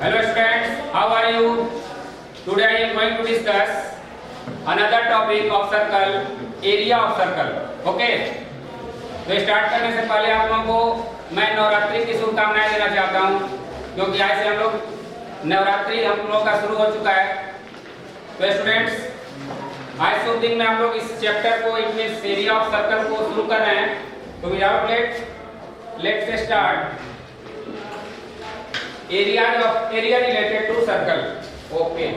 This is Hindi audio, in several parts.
Hello students, how are you? Today I am going to discuss another topic of circle, area of circle. Okay? तो स्टार्ट करने से पहले आप लोगों को मैं नवरात्रि की शुभकामनाएं देना चाहता हूं, क्योंकि आज से हम लोग नवरात्रि हम लोगों का शुरू हो चुका है। तो स्टूडेंट्स, आज शुभ दिन में हम लोग इस चैप्टर को it means area of circle को शुरू कर रहे हैं। तो without let's start area related to circle. Okay.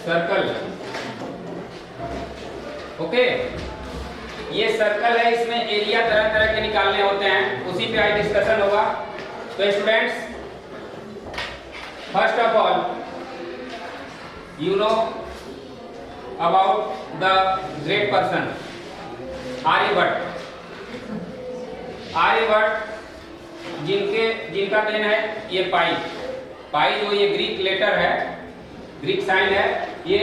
Circle, okay, ये सर्कल है, इसमें एरिया तरह तरह के निकालने होते हैं, उसी पे आज डिस्कशन होगा। तो students, first of all you know about the great person Aryabhata जिनका देन है ये पाई जो ये ग्रीक लेटर है, ग्रीक साइन है, ये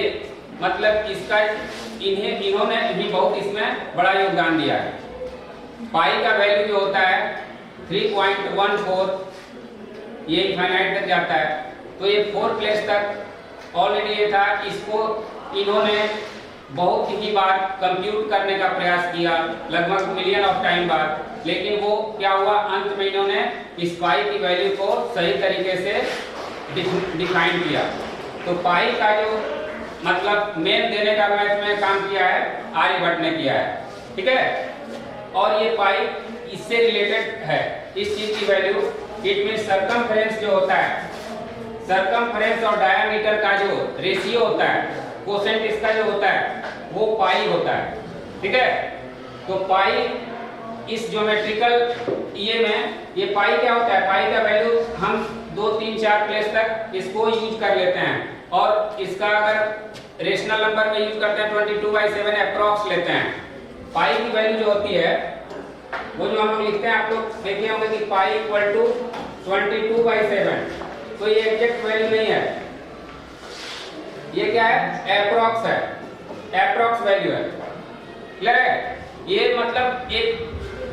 मतलब इसका इन्होंने भी बहुत इसमें बड़ा योगदान दिया है। पाई का वैल्यू जो होता है 3.14, ये इनफाइनाइट तक जाता है। तो ये 4 प्लेस तक ऑलरेडी ये था, इसको इन्होंने बहुत ही बार कंप्यूट करने का प्रयास किया, लगभग मिलियन ऑफ टाइम बाद, लेकिन वो क्या हुआ, अंत में इन्होंने इस पाई की वैल्यू को सही तरीके से डिफाइन किया। तो पाई का जो मतलब मेन देने का मैथ में काम किया है आर्यभट्ट ने किया है, ठीक है। और ये पाई इससे रिलेटेड है, इस चीज की वैल्यू इट मींस सर्कमफ्रेंस जो होता है, सर्कमफ्रेंस और डायमीटर का जो रेशियो होता है, कोसेंट इसका जो होता है वो पाई होता है, ठीक है। तो पाई इस ज्योमेट्रिकल ये में ये पाई क्या होता है, पाई का वैल्यू हम 2, 3, 4 प्लेस तक इसको यूज कर लेते हैं, और इसका अगर रेशनल नंबर में यूज करते हैं 22/7 अप्रॉक्स लेते हैं। पाई की वैल्यू जो होती है वो जो हम लोग लिखते हैं, आप लोग देखे होंगे कि पाई इक्वल टू 22/7, तो ये एग्जैक्ट वैल्यू नहीं है, ये क्या है, एप्रॉक्स है, एप्रॉक्स वैल्यू है, क्लियर है। ये मतलब एक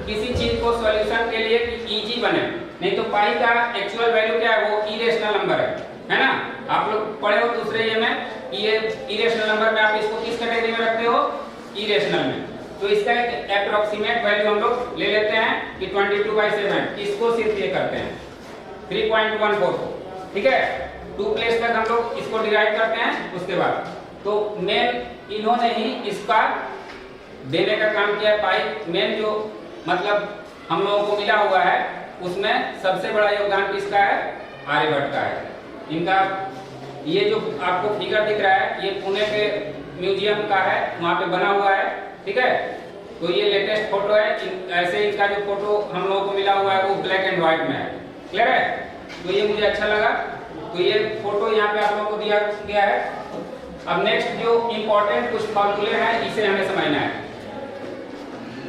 किसी चीज को सॉल्यूशन के लिए इजी बने, नहीं तो पाई का एक्चुअल वैल्यू क्या है, वो इरेशनल नंबर है ना। आप लोग पढ़े हो दूसरे ये में, ये इरेशनल नंबर में आप इसको किस कैटेगरी में रखते हो, इरेशनल में। तो इसका एक एप्रोक्सीमेट वैल्यू हम लोग ले लेते हैं कि 22/7, इसको सिर्फ ये करते हैं 3.14, ठीक है। 2 प्लेस तक हम लोग इसको डिराइव करते हैं, उसके बाद तो मेन इन्होंने ही इसका देने का काम किया। पाई मेन जो मतलब हम लोगों को मिला हुआ है उसमें सबसे बड़ा योगदान किसका है, आर्यभट्ट का है। इनका ये जो आपको फिगर दिख रहा है ये पुणे के म्यूजियम का है, वहाँ पे बना हुआ है, ठीक है। तो ये लेटेस्ट फोटो है, ऐसे इनका जो फोटो हम लोगों को मिला हुआ है वो ब्लैक एंड व्हाइट में है, क्लियर है। तो ये मुझे अच्छा लगा, तो ये फोटो यहाँ पे आप लोगों को दिया गया है। अब नेक्स्ट जो इंपॉर्टेंट कुछ फॉर्मूले हैं इसे हमें समझना है।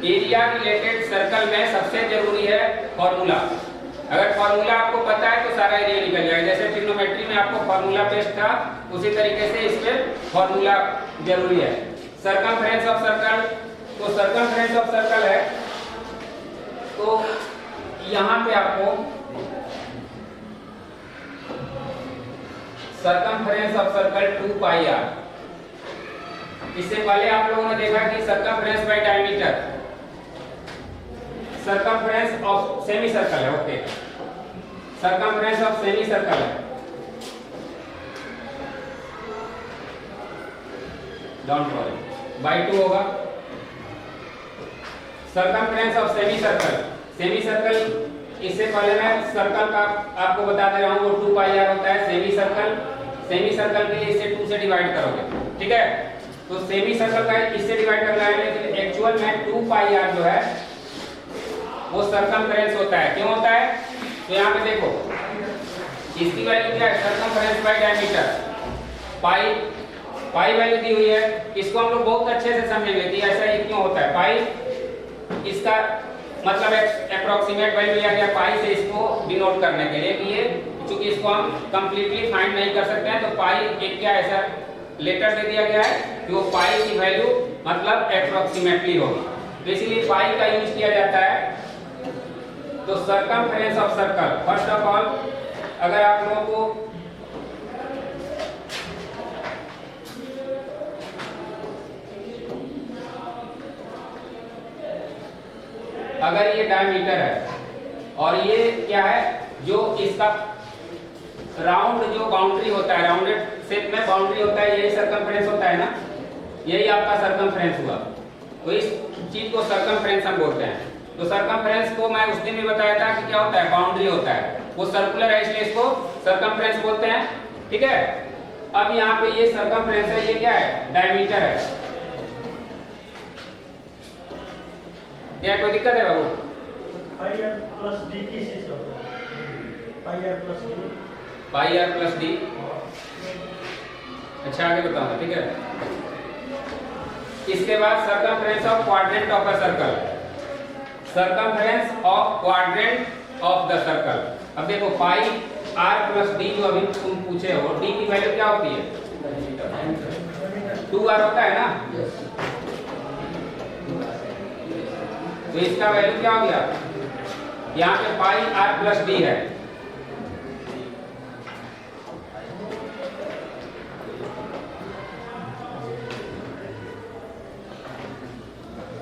एरिया रिलेटेड सर्कल में सबसे जरूरी है फॉर्मूला। अगर फॉर्मूला आपको पता है तो सारा एरिया निकल जाएगा। जैसे ट्रिग्नोमेट्री में आपको फॉर्मूला बेस्ड था, उसी तरीके से इस पे फॉर्मूला जरूरी है। सर्कमफ्रेंस ऑफ सर्कल, तो सर्कमफ्रेंस ऑफ सर्कल है, तो यहाँ पे आपको सर्कमफ्रेंस ऑफ सर्कल 2πr। इससे पहले आप लोगों ने देखा कि circumference by diameter, circumference of semi circle है, okay, circumference of semi circle है, डोंट वरी, बाय 2 होगा। सर्कमफ्रेंस ऑफ सेमी सर्कल, इससे पहले मैं सर्कल का आपको बता दे रहा हूँ, वो 2πr होता है। सेमी सर्कल के लिए इसे 2 से डिवाइड करोगे, ठीक है। तो सेमी सर्कल का इससे डिवाइड करना है, लेकिन एक्चुअल में 2πr जो है वो सर्कमफ्रेंस होता है। क्यों होता है, तो यहाँ पे देखो इसकी वैल्यू क्या है, circumference by diameter, pi value दी हुई है। इसको हम लोग बहुत अच्छे से समझेंगे कि ऐसा ही क्यों होता है। पाई इसका मतलब अप्रोक्सीमेट वैल्यू लिया गया पाई से इसको डिनोट करने के लिए कि ये, चूंकि इसको हम कंप्लीटली फाइंड नहीं कर सकते हैं, तो पाई एक क्या ऐसा लेटर दे दिया गया है कि वो पाई की वैल्यू मतलब अप्रोक्सीमेटली होगी, तो इसीलिए पाई का यूज किया जाता है। तो circumference of circle, first of all अगर आप लोगों को अगर ये डायमीटर है और ये क्या है, जो इसका राउंड जो बाउंड्री होता है, राउंडेड शेप में बाउंड्री होता है, यही सर्कमफेरेंस होता है ना, यही आपका सर्कमफेरेंस हुआ। तो इस चीज को सर्कमफेरेंस हम बोलते हैं। तो सर्कमफेरेंस को मैं उस दिन भी बताया था कि क्या होता है, बाउंड्री होता है, वो सर्कुलर है इसलिए इसको सर्कमफेरेंस बोलते हैं, ठीक है। अब यहाँ पे ये सर्कमफेरेंस है, ये क्या है, डायमीटर है। क्या कोई दिक्कत है बाबू? पाई आर प्लस डी की चीज होता है, pi r plus d, pi r plus d. अच्छा आगे बताऊंगा, ठीक है। इसके बाद circumference of quadrant of a circle, circumference of quadrant of the circle. अब देखो पाई आर प्लस डी जो अभी तुम पूछे हो, डी की वैल्यू क्या होती है, 2r होता है ना, तो इसका वैल्यू क्या हो गया, यहाँ पे पाई आर प्लस डी है।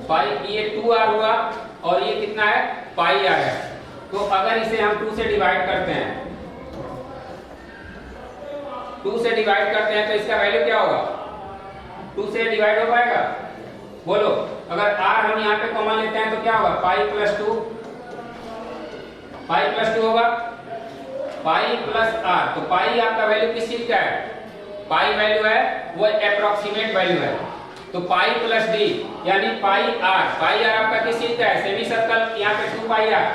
पाई ये 2r हुआ और ये कितना है, पाई आर है। तो अगर इसे हम 2 से डिवाइड करते हैं, 2 से डिवाइड करते हैं तो इसका वैल्यू क्या होगा, 2 से डिवाइड हो पाएगा, बोलो। अगर r हम यहाँ पे कॉमन लेते हैं तो क्या होगा, पाई प्लस 2, पाई प्लस 2 होगा, पाई प्लस r। तो पाई आपका वैल्यू किस चीज का है, पाई वैल्यू है वो अप्रोक्सीमेट वैल्यू है। तो पाई प्लस डी यानी पाई आर, पाई आर आपका किस चीज का है, सेमी सर्कल, यहाँ पे 2 पाई आर,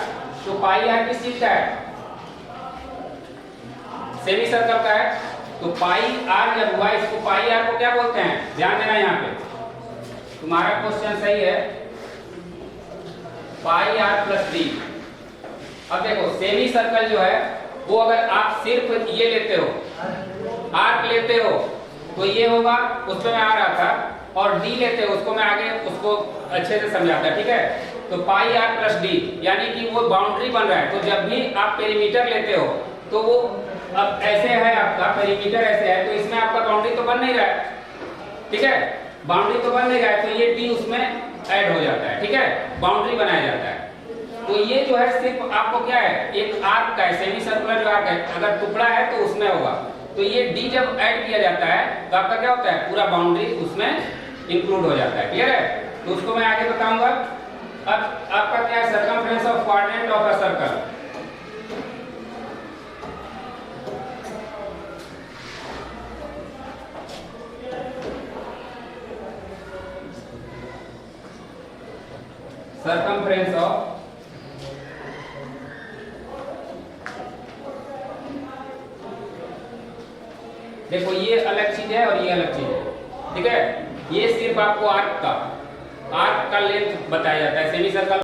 तो पाई आर किस चीज का है, सेमी सर्कल का है। तो पाई आर जब हुआ, इसको पाई आर को क्या बोलते हैं, ध्यान देना यहाँ पे तुम्हारा क्वेश्चन सही है, पाई आर प्लस डी। अब देखो सेमी सर्कल जो है वो अगर आप सिर्फ ये लेते हो, आर्क लेते हो, तो ये होगा, उस पे मैं आ रहा था, और डी लेते हो, उसको मैं आगे उसको अच्छे से समझाता, ठीक है। तो पाई आर प्लस डी यानी कि वो बाउंड्री बन रहा है। तो जब भी आप पेरीमीटर लेते हो तो वो अब ऐसे है, आपका पेरीमीटर ऐसे है, तो इसमें आपका बाउंड्री तो बन नहीं रहा है, ठीक है, बाउंड्री तो बन नहीं रहा है, तो ये डी उसमें ऐड हो जाता है, ठीक है, बाउंड्री बनाया जाता है। तो ये जो है सिर्फ आपको क्या है, एक आर्क का है, सेमी सर्कुलर जो आर्क है, अगर टुकड़ा है तो उसमें होगा। तो ये डी जब ऐड किया जाता है तो आपका क्या होता है, पूरा बाउंड्री उसमें इंक्लूड हो जाता है, क्लियर है। तो उसको मैं आगे बताऊंगा। अब आपका क्या है, circumference of quadrant of a circle. Circumference of देखो ये अलग चीज है और ये अलग चीज है, ठीक है। ये सिर्फ आपको आर्क का लेंथ बताया जाता है, सेमी सर्कल